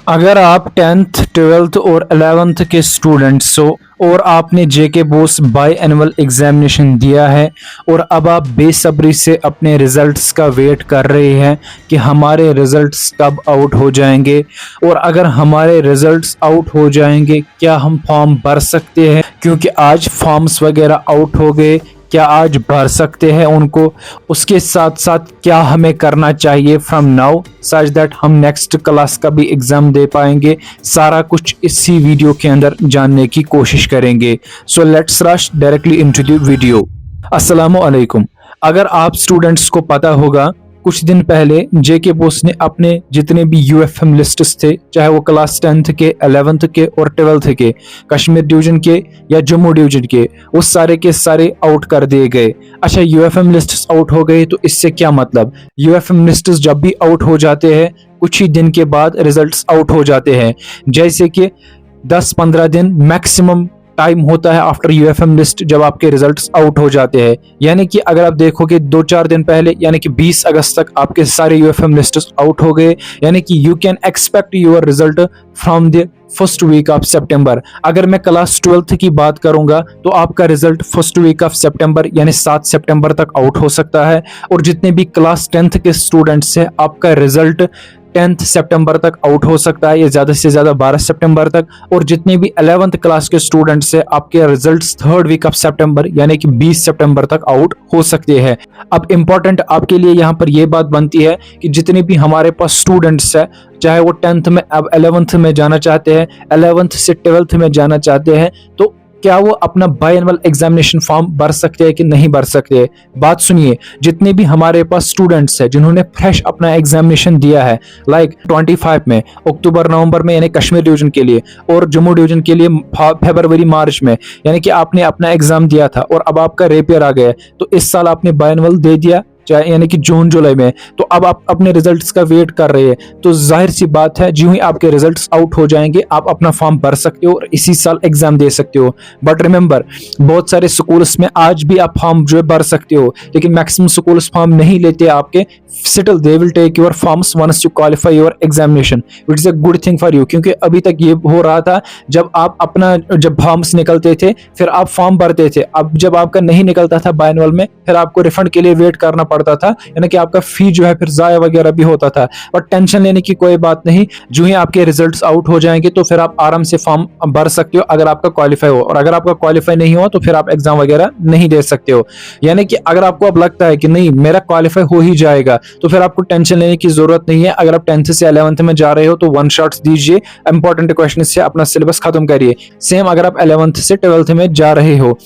अगर आप 10th 12th और 11th के स्टूडेंट्स हो और आपने जेके बोस बाई एनुअल एग्जामिनेशन दिया है और अब आप बेसब्री से अपने रिजल्ट्स का वेट कर रहे हैं कि हमारे रिजल्ट्स कब आउट हो जाएंगे, और अगर हमारे रिजल्ट्स आउट हो जाएंगे क्या हम फॉर्म भर सकते हैं, क्योंकि आज फॉर्म्स वगैरह आउट हो गए, क्या आज भर सकते हैं उनको। उसके साथ साथ क्या हमें करना चाहिए फ्रॉम नाउ सच दैट हम नेक्स्ट क्लास का भी एग्जाम दे पाएंगे, सारा कुछ इसी वीडियो के अंदर जानने की कोशिश करेंगे। So let's rush directly into the video. अस्सलामु अलैकुम। अगर आप स्टूडेंट्स को पता होगा, कुछ दिन पहले जेके बोस ने अपने जितने भी यूएफएम लिस्ट्स थे, चाहे वो क्लास 10th के, 11th के और 12th के, कश्मीर डिवीजन के या जम्मू डिवीजन के, वो सारे के सारे आउट कर दिए गए। अच्छा, यूएफएम लिस्ट्स आउट हो गए तो इससे क्या मतलब? यूएफएम लिस्ट्स जब भी आउट हो जाते हैं कुछ ही दिन के बाद रिजल्ट्स आउट हो जाते हैं, जैसे कि 10-15 दिन मैक्सिमम टाइम होता है आफ्टर यूएफएम लिस्ट जब आपके रिजल्ट्स आउट हो जाते हैं। यानी कि अगर आप देखोगे 2-4 दिन पहले यानी कि 20 अगस्त तक आपके सारे यूएफएम लिस्ट्स आउट हो गए, यानी कि you can expect your result from the first week of September. अगर मैं क्लास 12th की बात करूंगा तो आपका result first week of September यानी 7 सितंबर तक आउट हो सकता है, और जितने भी क्लास 10th के स्टूडेंट्स हैं आपका रिजल्ट 10th सितंबर तक आउट हो सकता है, या ज्यादा से ज्यादा 12 सितंबर तक, और जितने भी 11th क्लास के स्टूडेंट्स हैं आपके results third week of September यानी कि 20 सितंबर तक आउट हो सकते हैं। अब इंपॉर्टेंट आपके लिए यहाँ पर यह बात बनती है कि जितने भी हमारे पास स्टूडेंट्स हैं, चाहे वो 10th में अब 11th में जाना चाहते हैं, 11th से 12th में जाना चाहते हैं, तो क्या वो अपना बाई एनुअल एग्जामिनेशन फॉर्म भर सकते हैं कि नहीं भर सकते? बात सुनिए, जितने भी हमारे पास स्टूडेंट्स हैं जिन्होंने फ्रेश अपना एग्जामिनेशन दिया है, लाइक 25 में, अक्टूबर नवंबर में यानी कश्मीर डिवीजन के लिए, और जम्मू डिवीजन के लिए फरवरी मार्च में, यानी कि आपने अपना एग्जाम दिया था और अब आपका रेपियर आ गया, तो इस साल आपने बाई एनुअल दे दिया चाहे यानी कि जून जुलाई में, तो अब आप अपने रिजल्ट्स का वेट कर रहे हैं, तो जाहिर सी बात है जो ही आपके रिजल्ट्स आउट हो जाएंगे आप अपना फॉर्म भर सकते हो और इसी साल एग्जाम दे सकते हो। बट रिमेंबर, बहुत सारे स्कूल्स में आज भी आप फॉर्म जो है भर सकते हो, लेकिन मैक्सिमम स्कूल्स फॉर्म नहीं लेते आपके। Still they will take your forms once you qualify your examination, it is a good thing for you, क्योंकि अभी तक ये हो रहा था जब आप अपना जब फॉर्म्स निकलते थे फिर आप फॉर्म भरते थे, अब जब आपका नहीं निकलता था बाई एनुअल में फिर आपको रिफंड के लिए वेट करना पड़ता था, यानी कि आपका फी जो है फिर जाया वगैरह भी होता था। बट टेंशन लेने की कोई बात नहीं, जो ही आपके रिजल्ट्स आउट हो जाएंगे तो फिर आप आराम से फॉर्म भर सकते हो अगर आपका क्वालिफाई हो, और अगर आपका क्वालिफाई नहीं हो तो फिर आप एग्जाम वगैरह नहीं दे सकते हो। यानी कि अगर आपको अब लगता है कि नहीं मेरा क्वालिफाई हो ही जाएगा तो फिर आपको टेंशन लेने की जरूरत नहीं है। अगर आप 10th से 11th में जा रहे हो तो वन शॉट्स दीजिए, इंपॉर्टेंट क्वेश्चन से अपना सिलेबस खत्म करिए। सेम अगर आप 11th से 12th में जा रहे हो।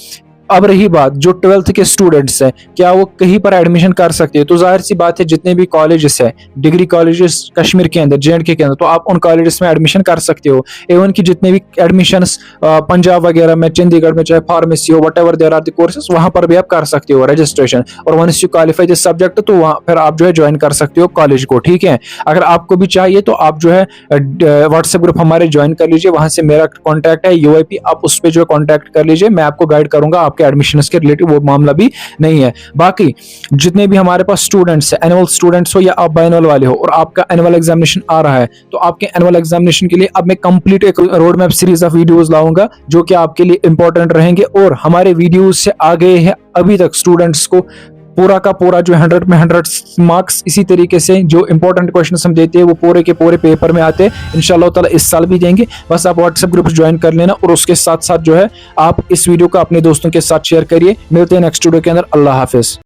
अब रही बात जो 12th के स्टूडेंट्स हैं, क्या वो कहीं पर एडमिशन कर सकते हैं? तो जाहिर सी बात है जितने भी कॉलेजेस हैं, डिग्री कॉलेजेस कश्मीर के अंदर, जेएंडके के अंदर, तो आप उन कॉलेजेस में एडमिशन कर सकते हो। एवन की जितने भी एडमिशंस पंजाब वगैरह में, चंडीगढ़ में, चाहे फार्मेसी हो, whatever there are the courses, वहां पर भी आप कर सकते हो रजिस्ट्रेशन, और once you qualify this subject तो वहां फिर आप जो है ज्वाइन कर सकते हो कॉलेज को। ठीक है, अगर आपको भी चाहिए तो आप जो है व्हाट्सएप ग्रुप हमारे ज्वाइन कर लीजिए, वहां से मेरा कॉन्टैक्ट है यूआईपी, आप उस पर जो है कॉन्टैक्ट कर लीजिए, मैं आपको गाइड करूंगा आपके एडमिशन के रिलेटेड, वो मामला भी नहीं है। बाकी जितने भी हमारे पास स्टूडेंट्स हैं, एनुअल स्टूडेंट्स हो या आप बाई एनुअल वाले हो, और आपका एनुअल एग्जामिनेशन आ रहा है, तो आपके एनुअल एग्जामिनेशन के लिए अब मैं कंप्लीट एक road map series of videos लाऊंगा जो कि आपके लिए इंपॉर्टेंट रहेंगे, और हमारे वीडियोस से आ गए हैं अभी तक स्टूडेंट्स को पूरा का पूरा जो 100 में 100 मार्क्स, इसी तरीके से जो इंपॉर्टेंट क्वेश्चन हम देते हैं वो पूरे के पूरे पेपर में आते हैं। इंशाल्लाह ताला इस साल भी देंगे, बस आप व्हाट्सएप ग्रुप ज्वाइन कर लेना, और उसके साथ साथ जो है आप इस वीडियो को अपने दोस्तों के साथ शेयर करिए। मिलते हैं नेक्स्ट वीडियो के अंदर। अल्लाह हाफिज।